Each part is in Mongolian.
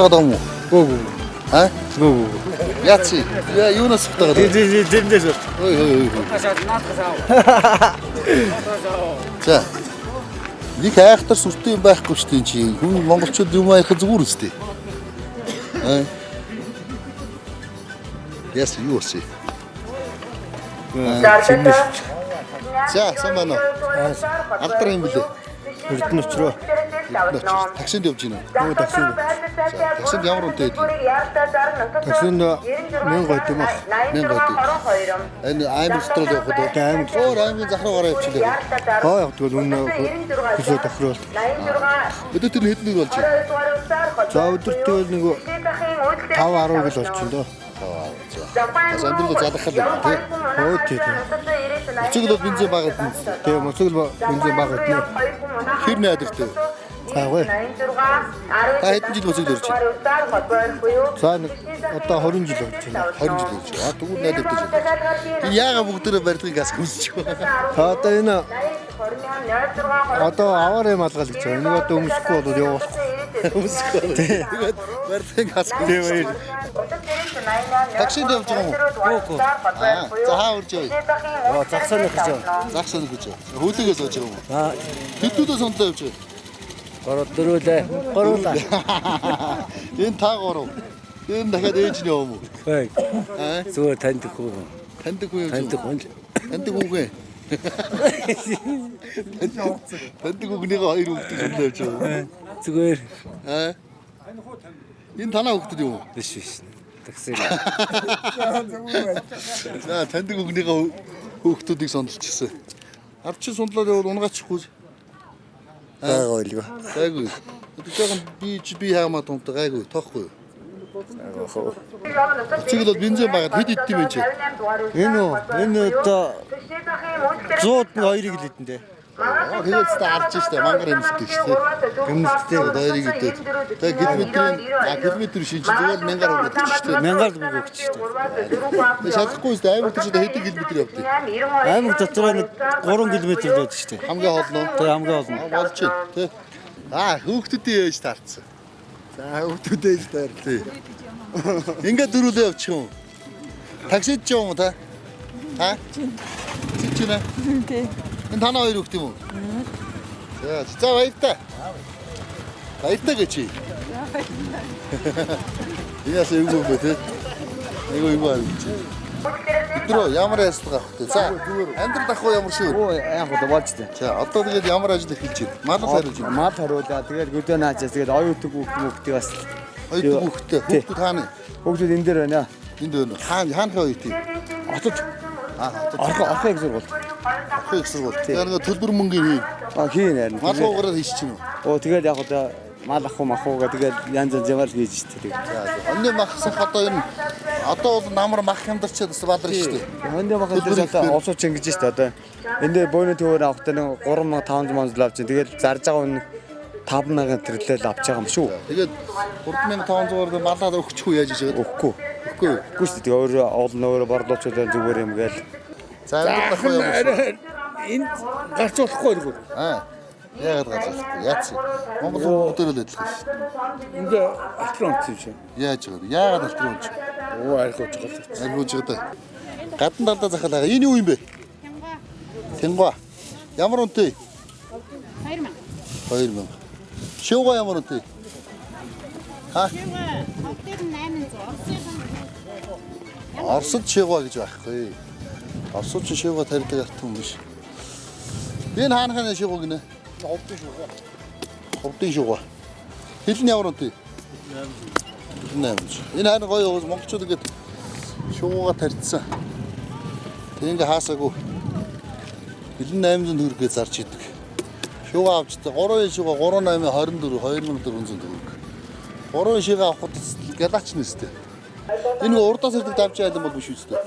сутагаад байгаа юм уу? Гүү. Аа? Гүү. Яац. Яа юунаас сутагаад байгаа? Дэндээс. Ой. За. Нэг айхтар сүртэй юм байхгүй шүү дээ чи. Хүн монголчууд юм аях зүгээр үстэй. Аа. Яс юу өсөй. За, сайн байна уу? Алдар юм блэ? Эрдэнэ очроо. Таксинд явж байна уу? Оо таксинд. Таксинд ямар үнэтэй байдгийг? Таксинд 1000 гойд юм аа. 1000 гойд. Энэ аймаг дотор л явах уу? Аймаг. Өөр аймгийн захруу гараа явчихлаа. Хаа явдгүй үнэ хүсээ тохирол. Өдөрт нь хэдэн болж байна? За өдөртөө л нэг 5-10 гэл болчихно доо. За амдрал залгах л байна тий. Оо тий. Өчиг л бензин багт нь. Тэгээ моцгол бензин баг өгнө. Хэр найдагтай. Аагүй. Та хэдэн жил өчиг дөрж байна? За нэг одоо 20 жил болж байна. 20 жил болж байна. Тэгвэл найдагтай жил. Яага бүгдээрээ барилгыг газ хүсчих. Одоо энэ одоо аваар юм алгал гэж байна. Нэг одоо өмсөхгүй бол явуулахгүй. Өмсөхгүй. Тэгээд барилгыг газ хүсчих. Таксинд явж байгаа юм уу? За хаа урж явъя. Загсааны гэж байна. Загсааны гэж. Хөлөөгөөс явж байгаа юм уу? Аа, Хэдүүдээ сондлоо явж байгаа. дөрүүлээ. Гуруулаа. Энэ та гурав. Энэ дахиад ээж нь яваа юм уу? Хөөе. Аа? Зүгээр таньдаг хүү. Таньдаг уу явж Таньдаг байгаа? хүн. Таньдаг үгүй. Таньдаг үгнийгээ хоёр хүүхдийг сондлоо явж байгаа. Зүгээр. Аа? Энэ танаа хүүхдүүд юу? Биш биш. Такси. За таньдаг үгнийгээ хүүхдүүдийг сондолчихсон. Ард чи сундлаад явал унгаачихгүй. Гайгүй. Гайгүй. Өдөртөө би хаамаа тунтай гайгүй тоохгүй. Чиглэл бол бензин багт хэд идэх юм бэ чи? Энэ одоо 102-ыг л хэдэн дээ. Тэгээд та арч штэ мангар юмсдаг штэ. Гэмнэлттэй Дайрыг идээд. Тэгээд километр шинж зүгээр 1000-аар өгдөг штэ. 1000-аар өгч штэ. Шалахгүй штэ аймаг төчөд хэдэн километр явдаг. Аймаг дотор нэг 3 км л байдаг штэ. Хамгийн хоолноо. Тэгээ хамгийн олон. Болж байна тий. Хүүхдүүдийн ээж таарцсан. За хүүхдүүдээ л таарл. Ингээ дөрүүлээ явчих юм. Таксид ч юм уу та? Аа? Чи нэ? Тий. Энэ танаа хоёр хүүхд юм уу? За баяртай. Баяртай гэж чи. Яас юу юм бэ те? Эйгөө харж чи. Өдрөө ямар ястаг авах те. За амьдрал ахгүй ямар шүү. Оо яг одоо болж тээ. За одоо тэгээд ямар ажил эхэлж байна? Мал хариулж байна. Мал хариулаа. Тэгээд гүдөө наачаас тэгээд оюутг хүүхдээ бас Хоёр хүүхдтэй. Хүүхдүүд хаана? хүүхдүүд энэ дээр байна. Энд байна. Хаана хоёр тийм. Хотод орхон их сургууль. Их сургууль. Тэр нэг төлбөр мөнгөний хий. Хийн харин. Мал хуугараар хийчих чинь. Оо тэгээд яг одоо мал махуугаа тэгээд янз ямар хийж штэ. Онны махсах одоо энэ одоо бол намар мах хямдарчаад бас бадар шүү дээ. Онны мах энэ одоо олсууч ингэж штэ одоо. Энд дээр бөөний төвөр авахтай нэг 3500 манзал авчин. Тэгээд зарж байгаа хүн 5000 тэрлэл авч байгаа юм шүү. Тэгээд 3500-аар малаад өгчихгүй яаж хийж байгаа? Өгөхгүй. Өгөхгүй шүү дээ. Өөрөө олон өөрөө борлуулчудаа зүгээр юм гээл. За амьдрал ахгүй юм шүү. Энд гарч болохгүй л. Яагаад гарч яац. Монгол бүгдөө л адилхан шүү. Энд альтрон юм шиг. Яаж байгаа? Яагаад альтрон ч? Оо архиж байгаа. Архиж байгаа. Гадна талдаа захалаа. Энэ юу юм бэ? Тэнгуа. Ямар үнэтэй? 2000. 2000. Шивга ямар үнэтэй? Ха? Хавтар 800. Оросд шивга гэж байхгүй. Оросд шивга тарьдаг арт юм биш. Энэ хаанханы шивга гинэ? Ховдын шивга. Хилэн ямар үнэтэй? 800. Энэ хаана гоё монголчууд ингээд шивгага тарьдсан. Тэг ингээ хаасаагүй. Хилэн 800 төгрөг гэж зарж идэг. Шивга авч 3 шивга 3824 2400 төгрөг. 3 шивга авахд галаач нэстэй. Энэ урдаас ирдэг давж айлан бол биш үстэй.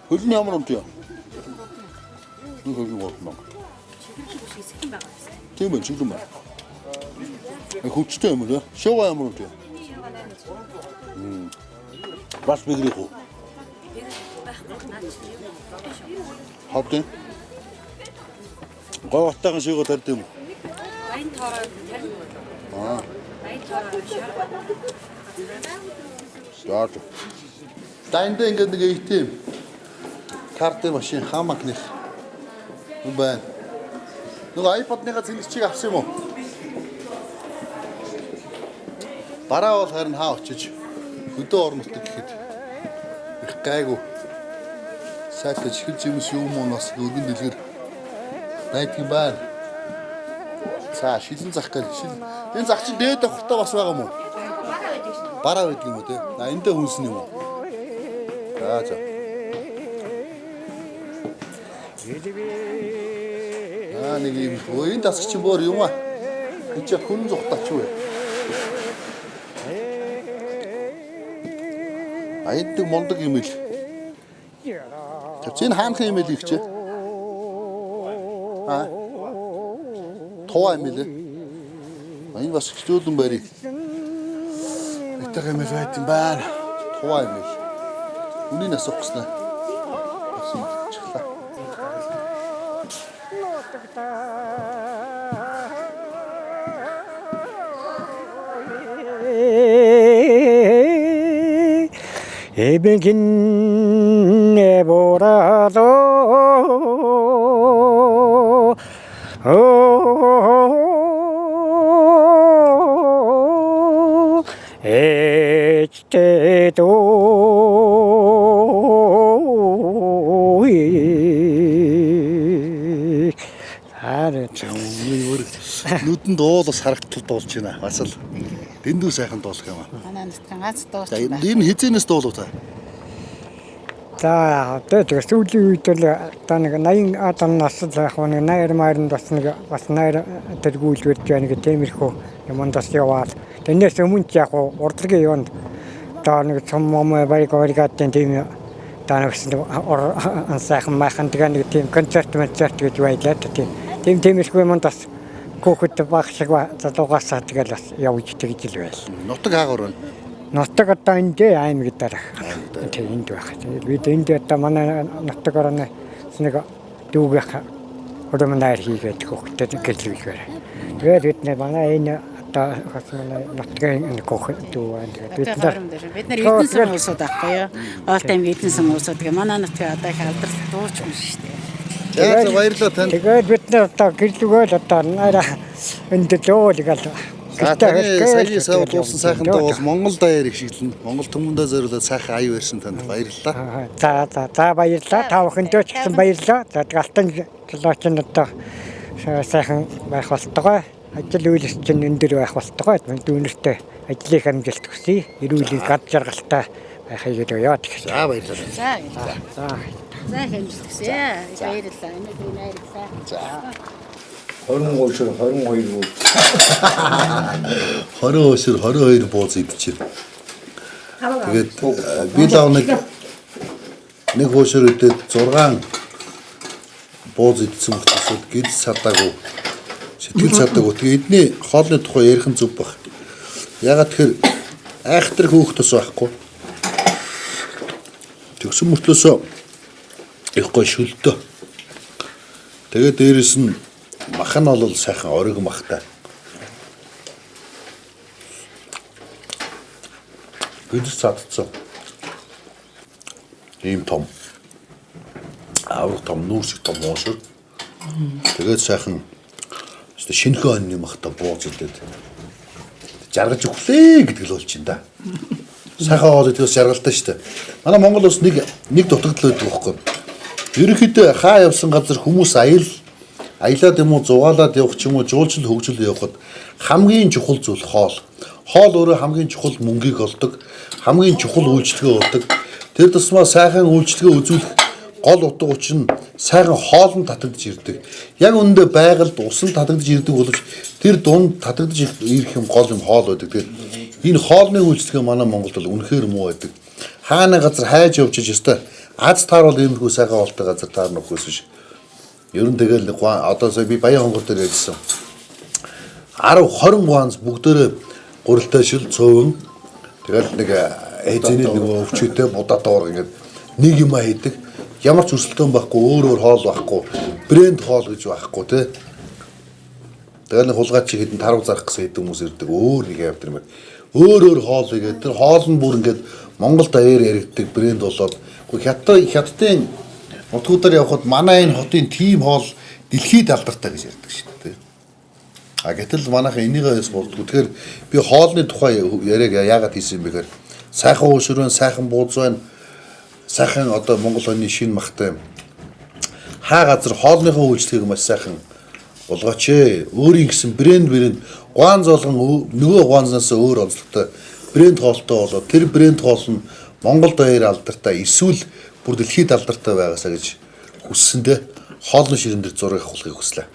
Хөлн ямар юм тий? Энэ хөлн болно. Тийм ээ, чиглэн байна. Хүчтэй юм уу? Шивга ямар юм тий? Бас бигрэх үү? Хавтын? Говьтойгоо шийгөө тард юм. Баян тоороо тарина. Баян тоороо шар. Яа. Дайнд ингээд нэг ATM карты машин хамаг нэг юм байна. Нөгөө iPod-ныхаа цэнэгчийг авсан юм уу? Бараа бол харин хаа очиж өдөө орнолдог гэхэд их гайгүй. Сайтаж хэл зэмс юм уу нас өгөн дэлгэр найт юм байна. За шилэн зах гэж шил. Энэ зах чинь дээд авахтаа бас байгаа юм уу? Бараа байдаг юм уу те? Эндээ хүнсэн юм уу? За. Нэг юм энэ тасч чинь боор юм аа. Энд хүн зүхтач юу вэ? Айдаг мондог юм ил. Тэвчэн хаанх юм ил ихчээ. Тоо юм ил. Энэ бас хэцүүлэн байрыг. Итэг юм ил байт юм байна. Тоо юм ил. Үнийг асуух гэснэ. 에베긴 내보라도 에치테도 Нүдэн дуулаас харагдтал дуулж байна. Бас л дэндүү сайхан дуулах юм аа. Манай нутгийн ганц дуус. Энэ хизэнээс дуулуу та. За тэгээд сүүлийн үед л та нэг 80 адам настай яг нэг 80 маянд бас нэг бас 80 тэргүүлж байна гэх тиймэрхүү юмдас яваад. Тэрнээс өмнө ч яг урдлагын юунд та нэг том байгаад тийм та нэг сайхан майхан тэгээ нэг тийм концерт гэж байлаа тийм тиймэрхүү юмдас Кохот багшгаа залуугасаа тэгэл бас явж тэгж л байл. Нутаг хаагур байна. Нутаг одоо энд аймаг дарах. Тийм энд байх. Бид энд одоо манай нутаг орны нэг дүүгэх хөрмөнөр хийгээд хөхтэй гэлж байна. Тэгээд бид манай энэ одоо манай нутгийн кох дүү байна. Бид нар эдэнсэн хүмүүсүүд аахгүй юу? Оолтайм эдэнсэн хүмүүсүүд гэ манай нутгийн одоо их алдар дууч юм шүү дээ. За баярлалаа танд. Тэгээд бид нар одоо гэлжүүл одоо нараа энд лөө гал. Саяны сав дуусан сайхан дуу бол Монгол даяар их шиглэн. Монгол хүмүүндээ зориулаад сайхан аяа барьсан танд баярлалаа. За баярлалаа. Та бүхэндээ ч гэсэн баярлалаа. За галтан жолооч нь одоо сайхан байх болтугай. Ажил үйлс чинь өндөр байх болтугай. Дүүнэртэй ажлын амжилт хүсье. Эрүүлэг гад жаргалтай байхыг яа гэх. За баярлалаа. За хэмжлэгсээ. Баярлалаа. Энийг баярлалаа. За 23 шир 22 буу. 20 өсөр 22 бууз идчихэ. Тэгээд би лав нэг хөшөр өдөөд 6 бууз идсэн хүмүүсд гид садаагүй. Сэтгэл садаагүй. Тэгээд эдний хоолны тухай ярих нь зүв баг. Ягаад тэгэхээр айхтар хөөхтөс байхгүй. Тэгсэн мөртлөөсөө их гой шүлтөө. Тэгээд дээрэс нь махан бол сайхан ориг махтай. Гүдс цадцсан. Ийм том. Аврах том нүүрсэг том уушир. Тэгээд сайхан шинэхэн онны махтай бууз идээд жаргаж өглөө гэдэг л болчих юм да. Сайхан хоол идэх жаргалтай шүү дээ. Манай Монгол улс нэг дутагдал байдаг байхгүй. Ерөнхийдөө хаа явсан газар хүмүүс аялаад юм уу зугаалаад явах ч юм уу жуулчлал хөгжил явахад хамгийн чухал зүйл хоол. Хоол өөрөө хамгийн чухал мөнгийг олдог, хамгийн чухал үйлчлэгээ болдог. Тэр тусмаа сайхан үйлчлэгээ үзүүлэх гол утга учир нь сайхан хоол нь татагдж ирдэг. Яг үүндээ байгальд усан татагдж ирдэг боловч тэр дунд татагдж ирэх юм гол юм хоол байдаг. Тэгэхээр энэ хоолны үйлчлэгээ манай Монголд бол үнэхээр муу байдаг. Хаана газар хайж явж өстой аз тааруул иймэрхүү сайхан хоолтой газар таарна үхээс биш. Ер нь тэгэл одоо сая би Баян хонгор дээр ярьсан. 10-20 ганц бүгдээрээ гурилтай шил цөөвөн тэгэл нэг эзэний нэг өвчтэй будаа доор ингээд нэг юм хийдэг. ямар ч өрсөлдөөн байхгүй, өөр хоол байхгүй, брэнд хоол гэж байхгүй тий. Тэгэл нэг хулгайч хэдэн таруу зарах гэсэн хэдэн хүмүүс ирдэг өөр нэг явд юм. Өөр хоол игээд тэр хоол нь бүр ингээд Монголд аяар яригддаг брэнд болоод хятадын нутгуудаар явхад манай энэ хотын тим хоол дэлхийд алдартай гэж ярьдаг шүү дээ. А гэтэл манайхаа энийгээс болдгоо. Тэгэхээр би хоолны тухай яриаг яагаад хийсэн юм бэ гэхээр сайхан уушрын, сайхан бууз байна. Сайхан одоо Монгол хойны шинэ махтай хаа газар хоолныхоо үйлчлэгийг маш сайхан болгооч ээ. Өөрийн гэсэн брэнд гуанз болгон нөгөө гуанзнаас өөр онцлогтой брэнд хоолтой болоод тэр брэнд хоол нь Монголд аяар алдартай эсвэл бүр дэлхийд алдартай байгаасаа гэж хүссэндээ хоолны ширэн дээр зураг авахыг хүслээ.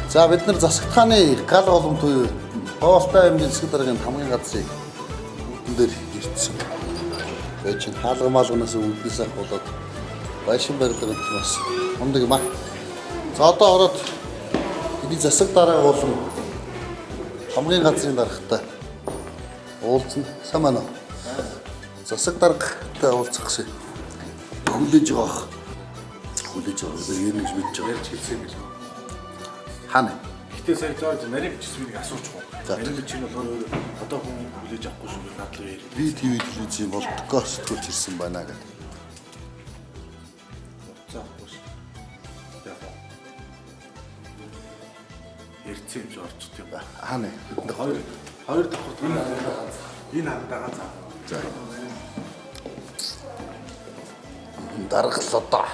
За бид нар засагтааны гал голом туй Боолтой аймгийн засаг даргын хамгийн газрын үдэн дээр ирсэн. Тэгээ чинь хаалга маалганаас үүднээс ах болоод байшин барилгын бас мундаг юм аа. За одоо ороод бидний засаг дарга болон хамгийн газрын даргатай уулзсан сайн байна уу? Засаг даргатай уулзах гэсэн хүлээж байгаа. Хүлээж байгаа. Ер нь гэж мэдж байгаа. Ярьж хэлсэн юм байна. Хана. Гэтэ сая зоож нарийн бичсвэрийг асуучих уу? Нарийн бичиг нь болохоор одоо хүн хүлээж авахгүй шүү дээ надлаа яа. Би ТV телевизийн болдгоо сэтгүүлч ирсэн байна гэдэг. Заахгүй шүү. Яг. Ярьцэн юм шиг орчт юм ба. Хана. Хоёр давхар энэ хандагаа заа. За. Даргал одоо.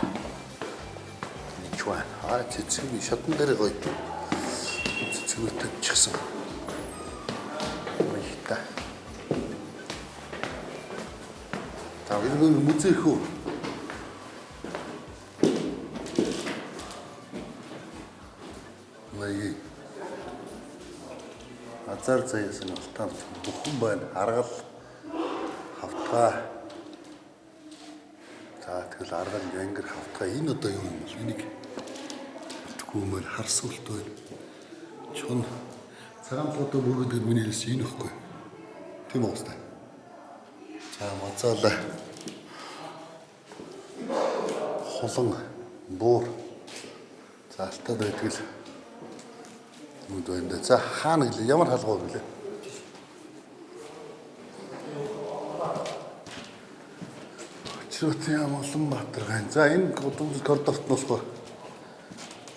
Чуан. Цэцэг би шатн дээр гоё. Цэцгүүтэй чигсэн. Ойта. За бид нэг музейх үү? Мэй. Азар заяас нь алтан бүхэн байна. Аргал хавтгай. За тэгэл аргал янгэр хавтгай энэ одоо юу юм бол энийг гүмээр харсуулт байна. Чон цагаанлуудаа бүргэдэг миний хэлс энэ ихгүй. Тийм үү өстэй. За мацаалаа. Холон буур. За алтад байдаг л нүд байна. За хаана гэлээ ямар халгуу гэлээ. Очрот юм Улаанбаатар гань. За энэ коридорт нь болохоор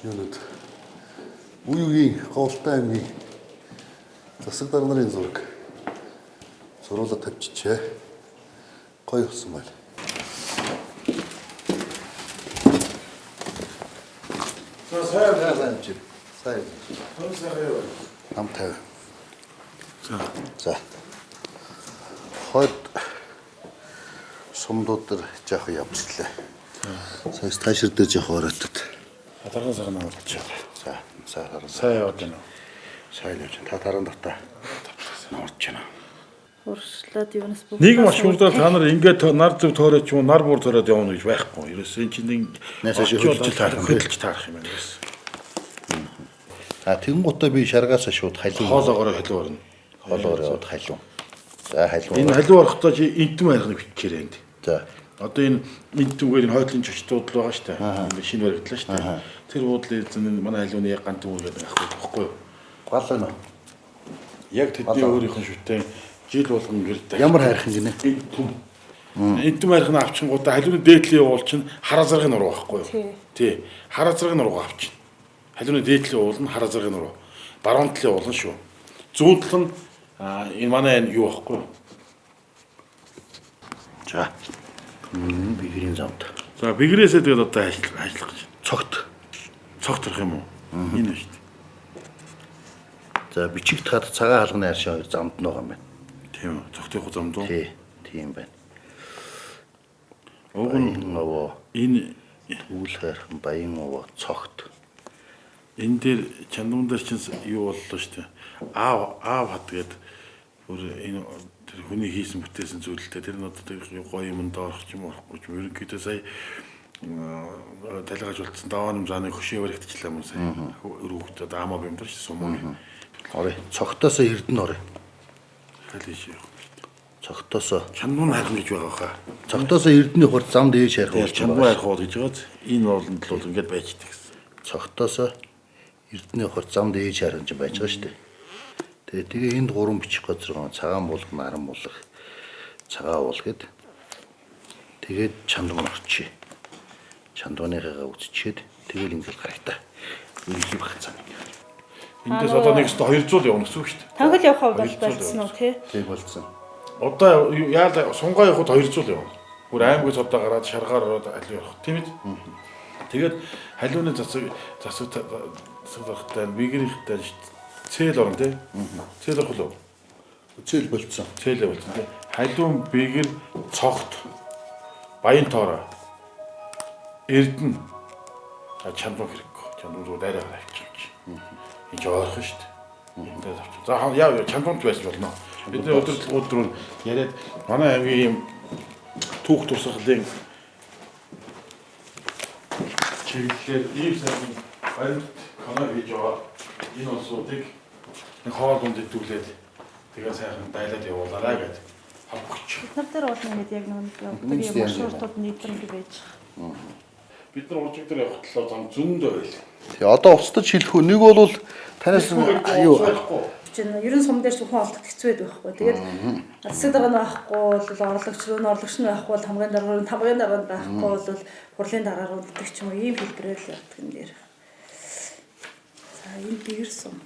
юунууд үеийн Боолтой аймгийн засаг дарга нарын зураг зуруулаад тавьчихжээ. Гоё болсон байна. Сайн. Намтай. За. Хойд сумдууд дээр жоох явчихлаа. Сая таашир дээр жоох ороотод. Дарган сарна авчихсан. За, Сайн яваад байна уу? сайн явж байна. Та таран дотоо норч байна. Уршлаад юунаас бүх Нэг маршрутаар та нар ингээд нар зөв тоорой ч юм уу нар буур тоороод явна гэж байхгүй. Ерөөсөө энэ чинь Наасаа хөдөлж таарах юм. хөдөлж таарах юм байна. А тэгэнгუутаа би шаргаасаа шууд халуун Хоолоогоор халуун орно. хоолоор яваад халуун. За халуун. Энэ халуун орохдоо чи интэн байхныг бичээрэй энд. За. Одоо энэ интэнгээр энэ хойдлын чочтууд л байгаа шүү дээ. Энэ шинэ баригдлаа шүү дээ. Тэр уудлын манай халууны яг гант үг гэдэг байхгүй юу? Гал байна уу? Яг тэдний өөрийнх нь шүтээ жил болгон гэрдэ. Ямар хайрхан гинэ? Интэн байхнаа авчихгуудаа халууны дээдлийн уул чинь хараа заргын уруу байхгүй юу? Тий. Хараа заргын уруу авчих. Халууны дээдлийн уул нь хараа заргын уруу. Баруун талын уул нь шүү. Зүүн тал нь энэ манай энэ юу байхгүй юу? За. Бигрийн замд. За бигрээсээ тэгээд одоо ажиллах гэж. Цогт. Цогт төрөх юм уу? Энэ шүү дээ. За бичигт хад цагаан халганы аршин хоёр замд нь байгаа юм байна. Тийм үү. Цогтын зам дуу. Тий, тийм байна. Уг нь Овоо, энэ үйл хайрхан баян овоо цогт. энэ дээр чандуун дээр чинь юу боллоо шүү дээ. Аав хат гээд өөр энэ тэр хүний хийсэн бүтээсэн зүйлтэй тэр нь одоо тэр гоё юм доорох юм орохгүй ч ерөнхийдөө сая талгаж болцсон даваан зааны хөшөө баригдчихлаа юм сая. Өрөвхөд аамаа бимдэр сумын. Орой. Цогтоосоо эрдэнэ орой. Хэлээш яах. Цогтоосоо Чандуун хайрхан гэж байгаа хаа. цогтоосоо эрдэнэ хурд замд ээж хайрх болж Чандуун байгаа. хайрхан гэж байгааз энэ оолонд л ингээд байждаг гэсэн. Цогтоосоо эрдэнэ хурд замд ээж хайрх гэж байж байгаа шүү дээ. Тэгээ энд гурван бичих газар байгаа. Цагаан булга, наран булга, цагаан уул гэд. Тэгээд чандуун орчий. Чандууныгаа үзчихэд тэгэл ингээд гарахтаа. Үргэлж багцсан. Эндээс одоо нэг 200 явна гэсэн үг шүү дээ. Тангал явах хувьд бол болцсон уу тий? Тэг болцсон. Одоо яалаа сунгаа явахд 200 явна. Бүр аймаг цодоо гараад шаргаар ороод аль явах тийм ээ. Тэгээд халиуны засаг засагтай бигрийнхтэй цэл орно тий. Цэл авах уу? Цэл болцсон. Цэл болсон тий. Халиун бигэр цогт баян тоороо эрдэнэ чандуун хэрэггүй. Чандуун руу дайраа гарах гэж. Энд жоохоо шүү дээ. Эндээ авчих. За яа чандуунд байж болно. Бид өдөр яриад манай аймгийн юм түүх туршлагын чиглэлээр ийм сайн баяр канал хийж байгаа энэ улсуудыг хоол унд идүүлээд тэгээ сайхан дайлаад явуулаарай гэдэг хавхч. Бид нар дээр бол ингээд яг нэг юм маршрутууд нийтрэмж байж байгаа. Бид нар уржиг дээр явах талаа зам зөндөө байл. Тэгээ одоо устдад шилэх үү? Нэг бол танаас юу чинь ерөн сум дээр зөвхөн олдох хэцүү байдаг байхгүй. Тэгээд засаг дараа нь байхгүй бол орлогч руу орлогч нь байхгүй бол хамгийн дараа нь байхгүй бол хурлын дараагаар үлдэх ч юм уу ийм хэлбэрээр л явдаг юм дээр. За энэ бигэр сум.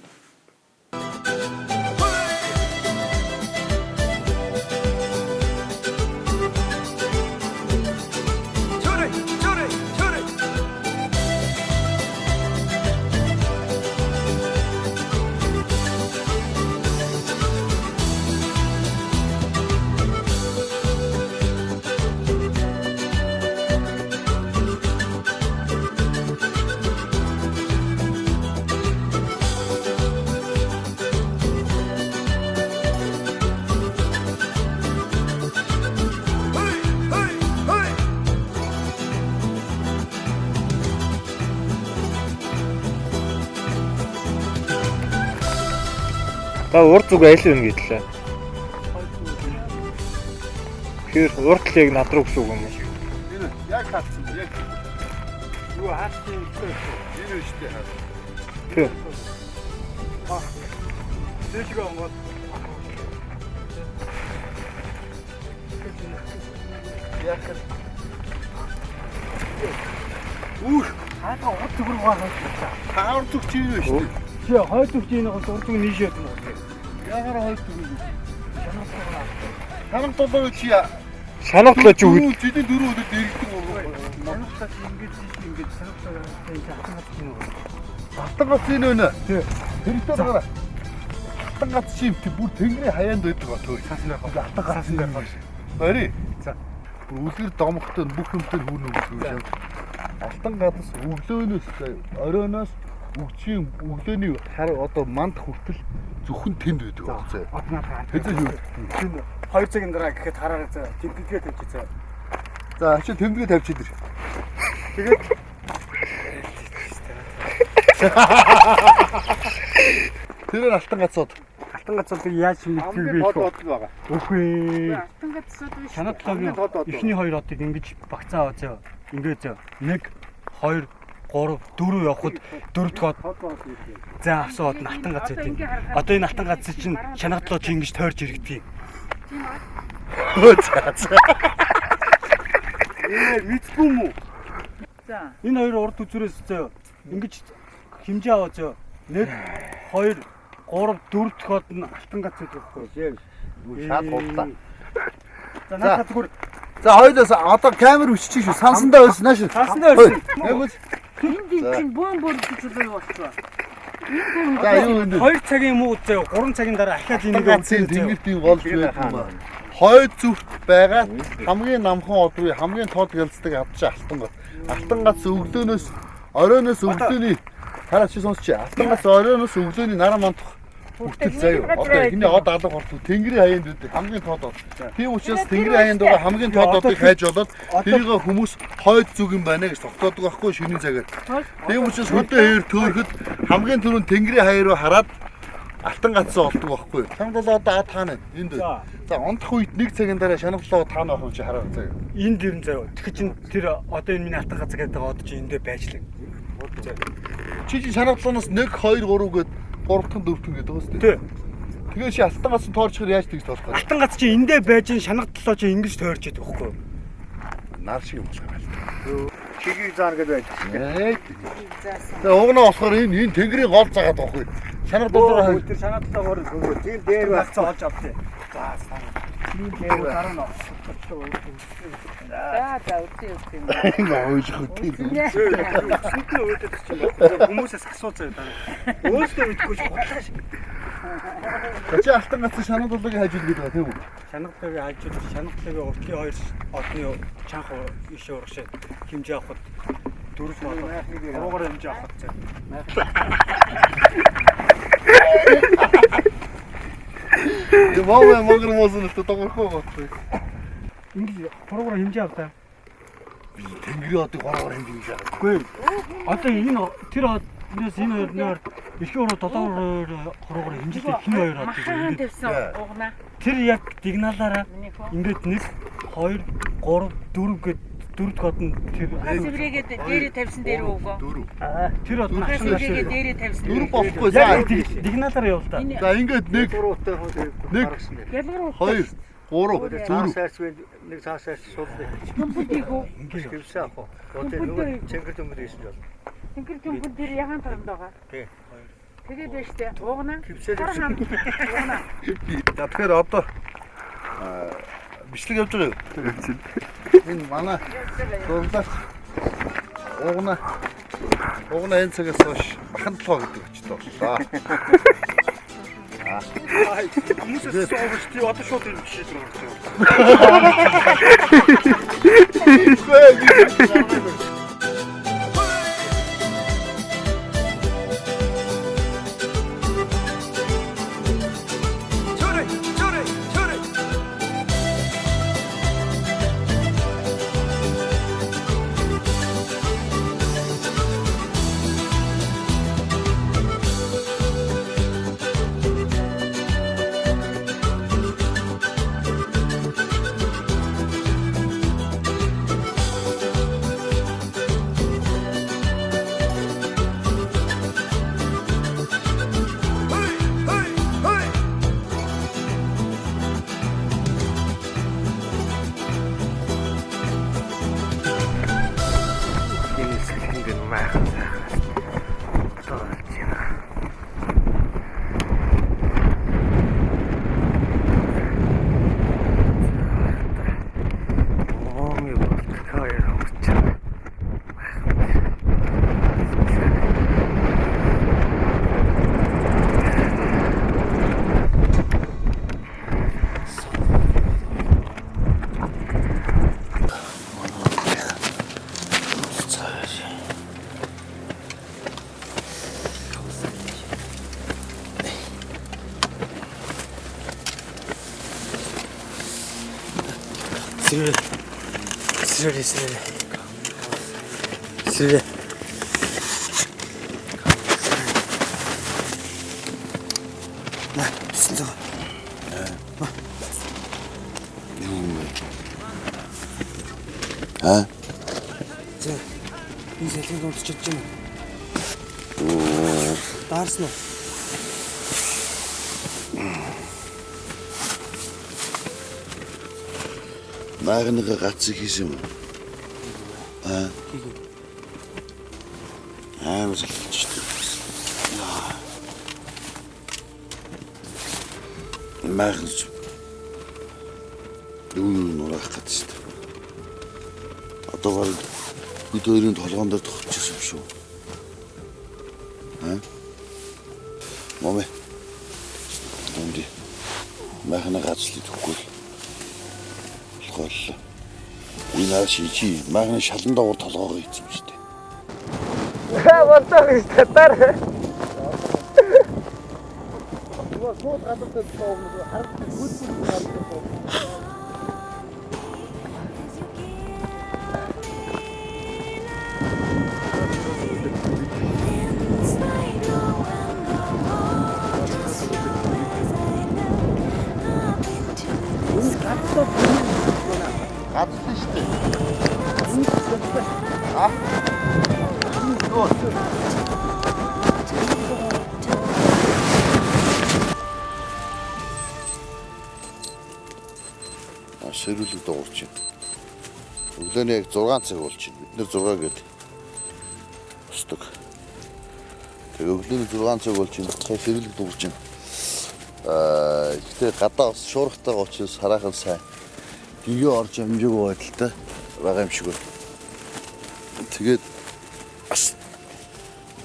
Та урд зүг айл вэ гэдлээ. Тэр урд л яг над руу гэсэн үг юм шиг. энэ яг хатсан. Яг юу хаацсан юм бэ? Энэ үстэй хаа. Тэг. Тэшиг онгод. Яг Үх, хаата урд зүг рүү гарах. Таар зүг чи юу шүү дээ. Тий, хойд зүг чинь нэг урд зүг нийшээд юм уу? Ягаар хойд зүг юм. Танах толгой чи Шанаглаа чи үү? жилийн 4 өдөр дэрэгдэг уу? Манайхад ингэж шанаглаа Алтан гац энэ өнө. Тэрэгтэй байгаа. Алтан гац чи бүр тэнгэрийн хаяанд байдаг ба төө. Алтан гац энэ байна. Бари. За. Үлгэр домогтой бүх юмтай хүрнэ үү. Алтан гац өглөөнөөс оройноос өгчийн өглөөний одоо манд хүртэл зөвхөн тэнд байдаг байна. Хэзээ юу? 2 цагийн дараа гэхэд хараараа заа. Тэмдэглээ тавьчих заа. За очил тэмдэглээ тавьчих дэр. Тэгээд Тэр алтан гацууд. алтан гацууд яаж мэдвээ бэ? байгаа. Үгүй. Алтан гацсууд биш. Шанаглаагийн эхний 2 одыг ингэж багцаа аваа. Ингээ заа. 1 2 3 4 явхад 4 дахь за авсан од нь алтан гац гэдэг. Одоо энэ алтан гац чинь шанаглаа чи ингэж тойрж иргэдэг. Мэдгүй юм уу? За. Энэ хоёр урд үзүүрээс зөө. Ингэж хэмжээ аваа зөө. 1 2 3 4 дахь од нь алтан гац гэдэг байхгүй. Шаад хуллаа. За надад зүгээр За хоёулаас одоо камер өччих шүү. Сансандаа өрсөн нааш. Сансандаа өрсөн. Яг үл. Энд бөөн бүрдэж үлээ болчихлоо. За юу энэ 2 цагийн муу зөө 3 цагийн дараа ахаад энийг ганцын тэнгэртийн болж байдаг юм аа. Хойд зүвт байгаа хамгийн намхан одрын хамгийн тод гэлцдэг авчаа алтан гот. Алтан гац өглөөнөөс оройноос өглөөний хараач сонсч. Алтан гац оройноос өглөөний наран мандах хүртэл заяа. Одоо эхний од алга болтол тэнгэрийн хаяанд үүдэг хамгийн тод од. Тийм учраас тэнгэрийн хаяанд байгаа хамгийн тод одыг хайж болоод тэрийг хүмүүс хойд зүг юм байна гэж тогтоодог байхгүй шөнийн цагаар. Тийм учраас хөдөө хээр төөрөхөд хамгийн түрүүнд тэнгэрийн хаяа руу хараад алтан гацсан олдог байхгүй. Чамд бол одоо таана энд. За унтах үед 1 цагийн дараа шаналлаа таана байх юм чи хараа заяа. энд юм заяа. Тэгэхээр чин тэр одоо энэ миний алтан газар гэдэг од чи эндээ байжлаа. Чи шаналлаанаас 1 2 3 гээд 3 дахь 4 дахь гэдэг байна шүү дээ. Тэгээ чи алтан гацсан тоорчихор яаж тэгж тоолох вэ? Алтан гац чи эндээ байж шанаглалоо чи ингэж тойрч яддаг байхгүй. Нар шиг юм шиг байна. Чигийг заана гэдэг байж. Тэгээ угнаа болохоор энэ тэнгэрийн гол загаад байхгүй. Шанал долоо Тэр санаадлаагаар зүгээр тийм дээр Багцаа олж автээ. тийм дээр Дараа нь. За үгүй. ингээ ойлгох үү. Сүнтээ өөдөд чинь хүмүүсээс асууцаа дараа. Өөртөө мэдгүй ч бодлоо шиг. Чи алтан гацсан шанал долоог хайж үлдээд байгаа тийм үү? Шаналгыг хайж шаналгыг уртгийн 2 одны чанх иш урагшаа хэмжээ авахд 4 3-аар хэмжээ авахд цаа. Яваа мөнгөр мозон өтө тогорхоо бохгүй. Ингээд 3-аар хэмжээ автаа. Би тэнгэрийн одыг 3-аар хэмжиж байгаа. Үгүй. Одоо энэ тэр однээс энэ хоёроор дэлхийн уруу 7-3-аар хэмжээтэй хин хоёр од Хаан тавьсан угнаа. тэр яг дигналаараа ингээд 1 2 3 4 гээд дөрөвд код нь тэр Сэврэгээд дээрээ тавьсан дээр өгөө. тэр од нь Сэврэгээд дээрээ тавьсан. Дөрөв болохгүй. За дигналаараа явуул та. за ингээд 1 гуруутай хөл 2 3 4 сарсвэн нэг цаасаас суулдаг. Ингэж хөвсөө ах уу. Одоо нөгөө цэнгэр дүмбэр ийсэн жоо. Тэнгэр дүмбэр дээр ягаан тагнад байгаа. Тий. Тэгээд байж тээ. Угнаа. Хөвсөө Угнаа. За тэгэхээр одоо бичлэг явж байгаа юу? Энэ манай дурлаач угнаа энэ цагаас хойш бахан толгой гэдэг очтоо. Хүмүүсээс сууж тий одоо шууд энэ жишээ зурж байгаа. Сэрэ. На, түсэлцээ. За. Энэ сэлгийг унтчих чинь. Даарсан уу? Наагнага гацыг хийсэн юм. Мас хэлчихсэн. Махс. Дүү нурах гэдэг. одоо барыг бид хоёрын толгоон дээр тохирчихсан юм шүү. Момэ. Энд махна гацлыг төггүй. Болохгүй. Энэ арай шийчи махны шалан дагуур толгоогоо ийцсэн шүү дээ. Болдог гэж татаар. Гол гадаад тоо харагдаж хүссэн харагдаж. Гадсан шүү дээ. Сэрүүлэг дуурч байна. Өглөөний яг 6 цаг болж байна. Бид нэр 6 гээд өсдөг. Тэгээ өглөөний 6 цаг болж байна. Сая сэрүүлэг дуурч байна. Гэхдээ гадаа бас шуургатай учраас хараахан сайн. Гингээ орж амжаагүй байдалтай байгаа юм шиг байна. Тэгээд бас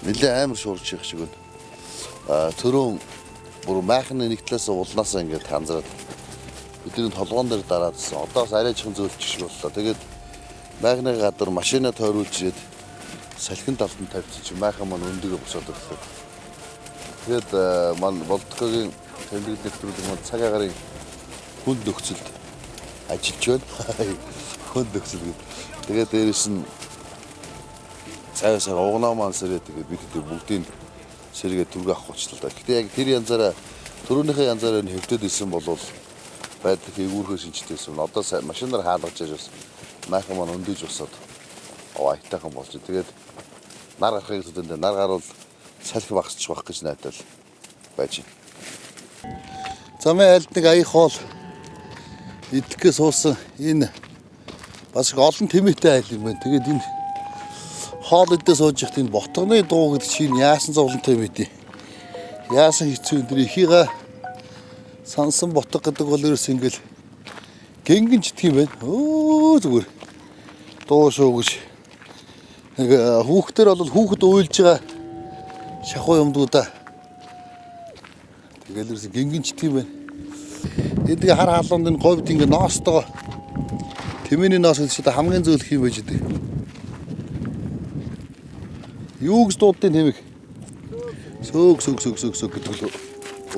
нэлээ амар шуурж явах шиг байна. Төрөө бүр майхны нэг талаас улнаасаа ингээд ханзраад бидний толгоон дээр дараадсан. Одоо бас арайчхан зөөлчих шиг боллоо. Тэгээд майхны гадар машина тойруулж ирээд салхин талд нь тавьчих чи майхан маань өндөгөө босоод ирлээ. Тэгээд маань болдгогийн тэмдэглэл нэвтрүүлэг маань цаг агарын хүнд нөхцөлд ажиллаж байна. Хүнд нөхцөл гэдэг. Тэгээд дээрэс нь цаашаа угнаа маань сэрээ тэгээд бид бүгдийг сэргээ түргэ авах болчихлоо. Гэхдээ яг тэр янзаараа төрөөнийхөө янзаараа нь хөвдөд исэн болвол байдаг ээгүүрхөө шинжтэйсэн. Одоо машинаар хаалгаж яжсэн. Майхан маань өндөөж босоод айтайхан болж. Тэгээд нар гарахыг зүтэндээ нар гарвал салхи багсчих байх гэж найдал байж байна. Замын альд нэг аяг хоол идэхгээ суусан энэ бас их олон тэмээтэй айл юм байна. Тэгээд энэ хоол идээ сууж ихт энэ ботгоны дуу гэдэг чинь яасан зовлон тэмээтэй. Яасан хэцүү энэ ихийгээ сансан ботго гэдэг бол ерөөс ингээл гингэн читг юм байна. Өө зүгээр. Дуу шуу гэж. Нэг хүүхдэр бол хүүхэд уйлж байгаа шахуу юмдуудаа. Тэгэл ерөөс гингэн читг юм байна. Эдгээр хар хаалганд энэ говьд ингээ ноостоо тэмээний ноос гэдэг чинь хамгийн зөөлх юм байж дээ. Юу гэж дууддیں۔ Тэмэг. Сөг гэдэг л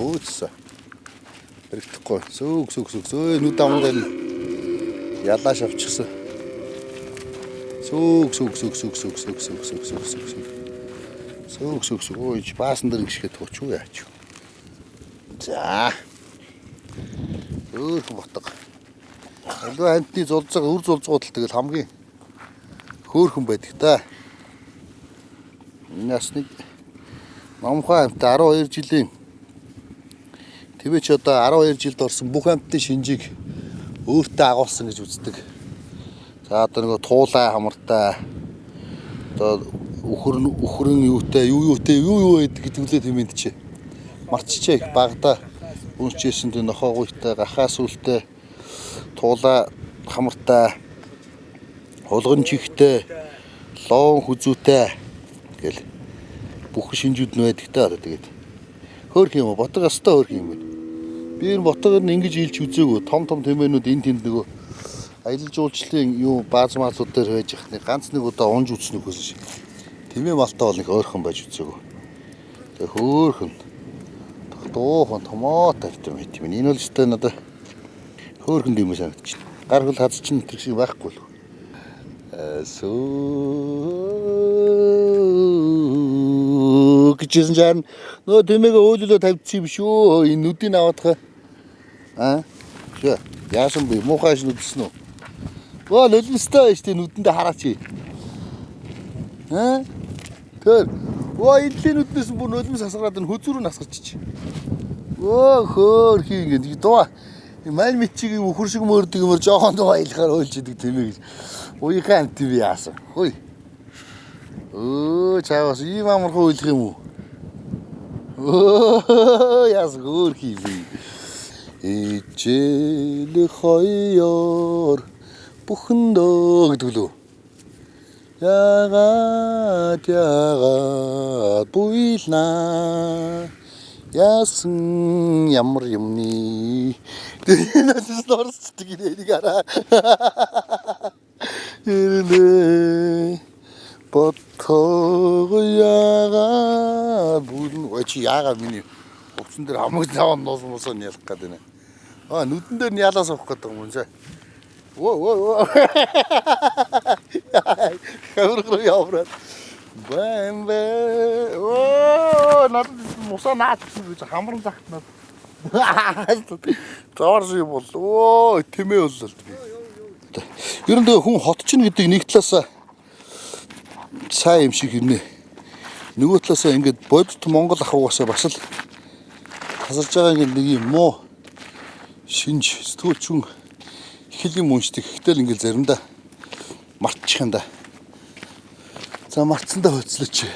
өөцсө. Хэрэгтэхгүй. Сөг. Нүд амнаар ялааш авчихсан. Сөг. Ой, баасан дээр гიშгээд тууч уу яач. За. Хөөх ботго. Алуу амтны зулцаг үр зулцгууд л тэгэл хамгийн хөөхөн байдаг та. Нас нэг номхон амттай 12 жилийн Тэвч одоо 12 жилд орсон бүх амтны шинжийг өөртөө агуулсан гэж үздэг. За одоо нэг туулай хамартай одоо үхрэн юутай юу гэдэг үлээ тэмээнд чи. Марччаа их багада үнчээсэн тэ нохоогүйтэй гахаас үлтэй туулай хамартай хулган чихтэй лоон хүзүүтэй гэл бүх шинжүүд нь байдаг та одоо тэгээд хөөх юм ботго өстой хөөх юм байна. Би энэ ботгоор нь ингэж ийлж үзээгөө том тэмээнүүд энэ тэнд нөгөө аялал жуулчлалын юу бааз маалууд дээр байж их нэг ганц нэг удаа унж үзснэг хүсэж. Тэмээ малтаа бол нэг ойрхон байж үзээгөө. Тэгээ хөөхөн дуухан томоо тавьтай байт юм. Энэ бол өстой надад хөөхөн юм санагдчих. Гар хөл хаз чинь тэр шиг байхгүй л. Гэжсэн жаа нөө тэмээгээ өөлөлөө тавьчихсан юм шүү. Энэ нүдийг аваадах. Яасан бэ? Муухайш нүдсэн үү? Оо нөлмөстэй байж тээ нүдэндээ хараач. Тэр. Оо эдлийн нүднээс бүр нөлмөс асгараад н хөзүүрөө насгарч. Оо хөөх ингэ дуу. Мань мичиг юм өхөр шиг мөрдөг юмөр жоохон дуу аялахаар ойлж идэг тэмээ гэж. Уйхан тв яасан. Хөөе. Чаавас ийм амархан ойлох юм уу? Яас хөөх юм. Ичээл хоёор бүхэндөө гэдэг лөө. яагаад буйлаа яасан ямар юмны тэрнээс орсдаг нэг араа ирнэ ботхоо яагаад буйлаа чи яагаад миний өвсөн дээр хамаг заван нуусмосоо ялах гээд байна. Нүдэн дээр нь ялаас авах гэдэг юм үнсэ. Оо. Хаврыг яваад. Бэмбэ. Оо, над мусаа наадсан гэж хамран загтнаад. Зоорс юм бол. Оо, тэмээ боллоо би. Ер нь хүн хот чинь гэдэг нэг талаас сайн юм шиг юм нэ. Нөгөө талаас ингээд бодит Монгол ахуйгасаа бас л тасарч байгаа ингээд нэг юм муу шинж сэтгүүлчүн их юм уншдаг. Гэтэл ингээл заримдаа мартчих юм да. За мартсандаа хөцлөч.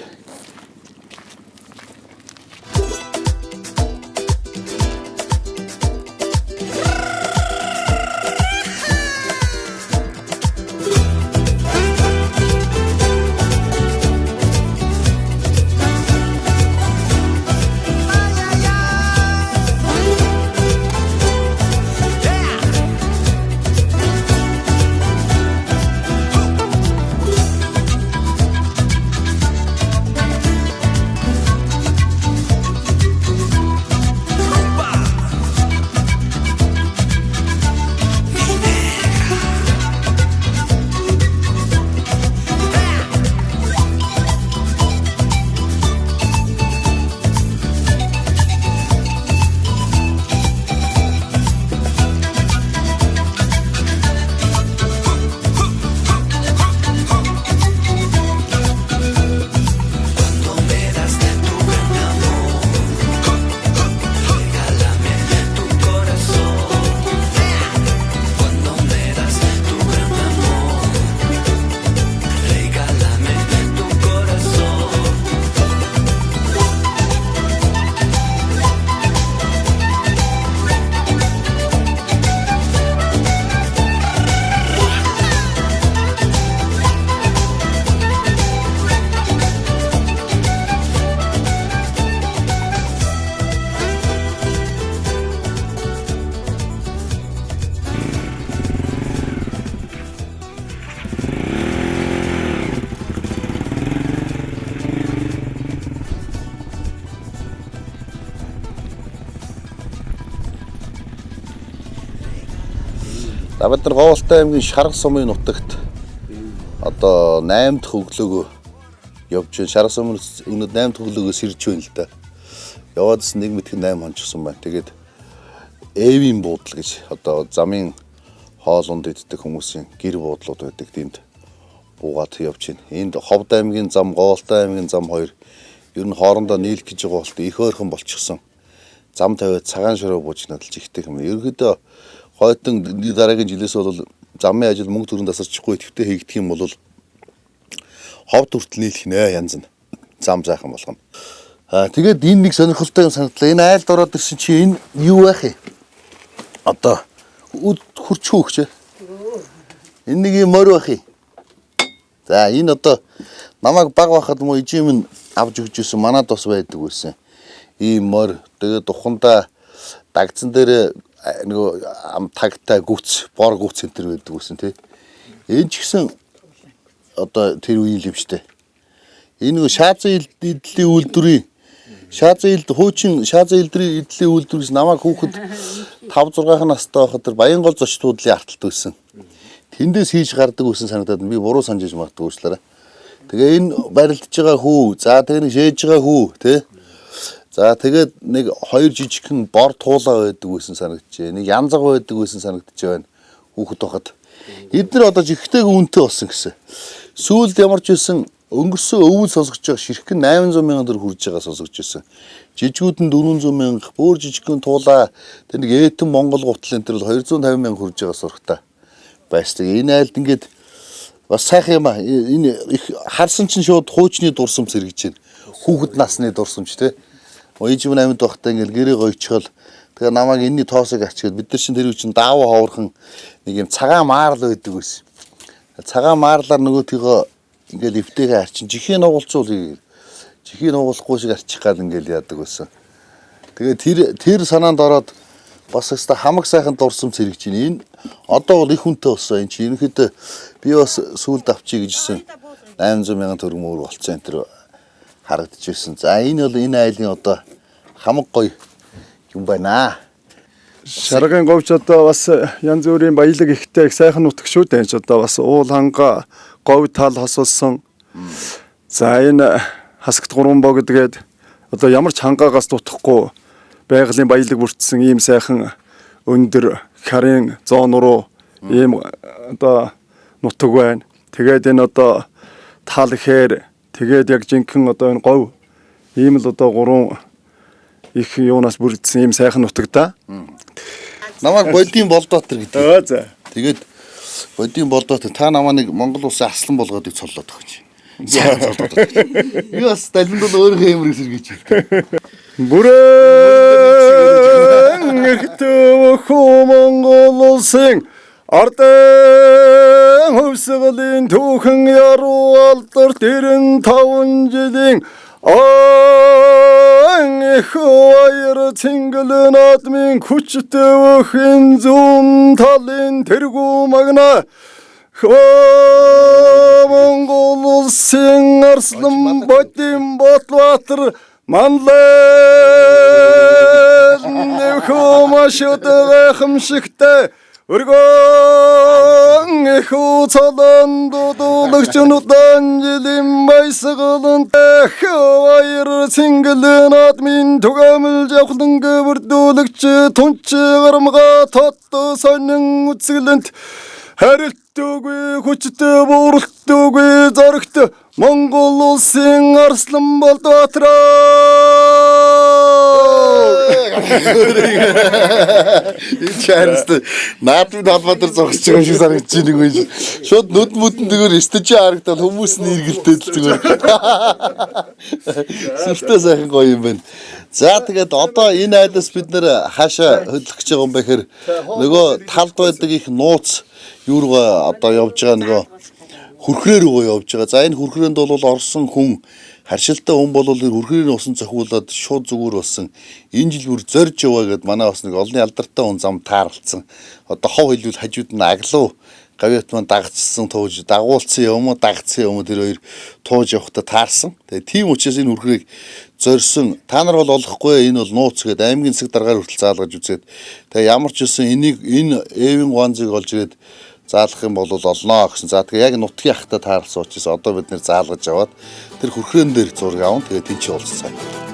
Бид нар Говьолтой аймгийн Шарга сумын нутагт одоо 8 дахь өглөөгөө явж байна. Шарга сумын өнөд 8 дахь өглөөгөөс ирж байна л да. Яваадс нэг мэдхэн 8 хончихсан байна. Тэгээд Эвийн буудлал гэж одоо замын хоолунд иддэг хүмүүсийн гэр буудлууд байдаг. Тэнд буугаад явж байна. Энд Ховд аймгийн зам, Говьолтой аймгийн зам хоёр ер нь хоорондоо нийлэх гэж байгаа болт их ойрхон болчихсон. Зам тавиад цагаан шороо бууж надалж ихтэй юм. Ерөнхийдөө хойтон дараагийн жилээс бол замын ажил мөнгө төрөнд тасарчихгүй идэвхтэй хийгдэх юм бол Ховд хүртэл нийлэх нэ янз нь зам зайхан болгоно. Тэгээд энэ нэг сонирхолтой юм санагдлаа. Энэ айлд ороод ирсэн чи энэ юу байх юм? Одоо хурч хөөгч. Энэ нэг юм морь байх юм. За энэ одоо намайг баг байхад муу ижим нь авч өгч ирсэн манад бас байдаг байсан. Ийм морь тэгээд ухандаа дагцсан дээр нөгөө ам тагтай гүц, бор гүц центр байдаг гэсэн тий. Энэ ч гэсэн одоо тэр үеийн юм штэ. Энэ нөгөө шаазын эдлийн үйлдвэрийн хуучин шаазын эдлийн үйлдвэрээс намайг хүүхэд 5-6 настай байхад тэр Баянгол зочд хуудлын арталт байсан. Тэндээс хийж гардаг байсан санагдаад би буруу санджиж магадгүй уучлаарай. Тэгээ энэ барилдаж байгаа хүү, за тэгээ нэг шээж байгаа хүү тий. За тэгээд нэг хоёр жижигхэн бор туулаа байдаг байсан санагдчихэ. Нэг янзаг байдаг байсан санагдчихэ байна. Хүүхэд байхад. Эдгээр одоо жигтэйг үнэтэй болсон гэсэн. Сүүлд ямар ч байсан өнгөрсөн өвөл сонсгож байгаа ширхгэн 800 мянган төгрөг хүрж байгаа сонсгож байсан. Жижигүүд нь 400 мянга, бүр жижигхэн туулаа тэр нэг Этэн Монгол гутлын тэр бол 250 мянга хүрж байгаа сурагтай байсдаг. Энэ айлд ингээд бас сайхан юм аа. Энэ их харсан чинь шууд хуучны дурсамж сэргэж байна. Хүүхэд насны дурсамж тий. Ижим амьд багтаа ингээл гэрээ гойчхол тэгээ намайг энэний тоосыг ачаад бид нар чинь тэр үе чинь даавуу ховорхон нэг юм цагаан маарл байдаг байсан. Цагаан маарлаар нөгөөтгөө ингээл эвтэйгээ арчин жихийн нугалцуулъя. Жихийн нугалахгүй шиг арчих гал ингээл яадаг байсан. Тэгээ тэр санаанд ороод бас өста хамаг сайхан дурсам цэрэгж байна. Энэ одоо бол их хүнтэй болсон. Энд чинь ерөнхийдөө би бас сүлд авчий гэжсэн 800 мянган төгрөг мөр болцсон энэ төр харагдаж байсан. За энэ бол энэ айлын одоо хамаг гоё юм байна. Шаргын говьч одоо бас янз бүрийн баялаг ихтэй сайхан нутаг шүү дээ. Одоо бас уул ханга говь тал хосолсон. За энэ хасагт 3 боо гэдгээд одоо ямар ч хангаагаас дутахгүй байгалийн баялаг бүрдсэн ийм сайхан өндөр харын зоон руу ийм одоо нутаг байна. Тэгээд энэ одоо тал хээр тэгээд яг жинхэнэ одоо энэ говь ийм л одоо 3 их юунаас бүрдсэн ийм сайхан нутаг да. Намайг Бодийн Болдоотор гэдэг. За. Тэгээд Бодийн Болдоотор та намайг Монгол улсын аслан болгоодыг цоллоод өгч. Би бас талент бол өөрөө юмрыг сэргийж байна. Бүрэн ихтэй Монгол улсын ардын хөвсгөлийн түүхэн яруу алдар 95 жилийн их баяр цэнгэл наадмын хүчтэй өхин зүүн талын тэргүү магна Монгол улсын арслан Бодийн Болбаатар манлын нөхөмашд гайхамшигтай өргөн их уцалан дуудуулагч нүдэн жилийн баясгалан баяр цэнгэл наадмын түгээмэл жавхлан бүрдүүлэгч тунч гарамга тот сонин үцгэлэнт харилтгүй хүчтэй бууралтгүй зоригт Монгол улсын арслан Болбаатар Чанст наадмын талбар зогсож байгаа шиг санагдаж байна нэг үе. Шууд нүд мүдэн зүгээр стэж харагдаад хүмүүс нь эргэлдээд л зүгээр. Сүртэй сайхан гоё юм байна. За тэгээд одоо энэ айлаас бид нэр хаашаа хөдлөх гэж байгаа юм бэ гэхээр нөгөө талд байдаг их нууц юу руу одоо явж байгаа нөгөө хүрхрээ рүү явж байгаа. За энэ хүрхрээнд бол орсон хүн харшилтай хүн бол хүрхрийн усан цохиулаад шууд зүгээр болсон. Энэ жил бүр зорж яваа гэд манай бас нэг олонний алдартай хүн зам таарлцсан. Одоо хов хэлбэл хажууд нь аглуу гавьят маань дагцсан тууж дагуулсан юм уу дагцсан юм уу тэр хоёр тууж явахдаа таарсан. Тэгээ тийм учраас энэ хүрхрээг зорьсон. Та нар бол олохгүй энэ бол нууц гэдэг аймгийн засаг даргаар хүртэл заалгаж үзээд тэгээ ямар ч үсэн энийг энэ Эвен Гуанзыг олж ирээд заалах юм бол олноо гэсэн. За тэгээ яг нутгийн ахта таарлсан учраас одоо бид нэр заалгаж аваад тэр хүрхрээн дээр зураг аван тэгээ тэнцээ уулзсан.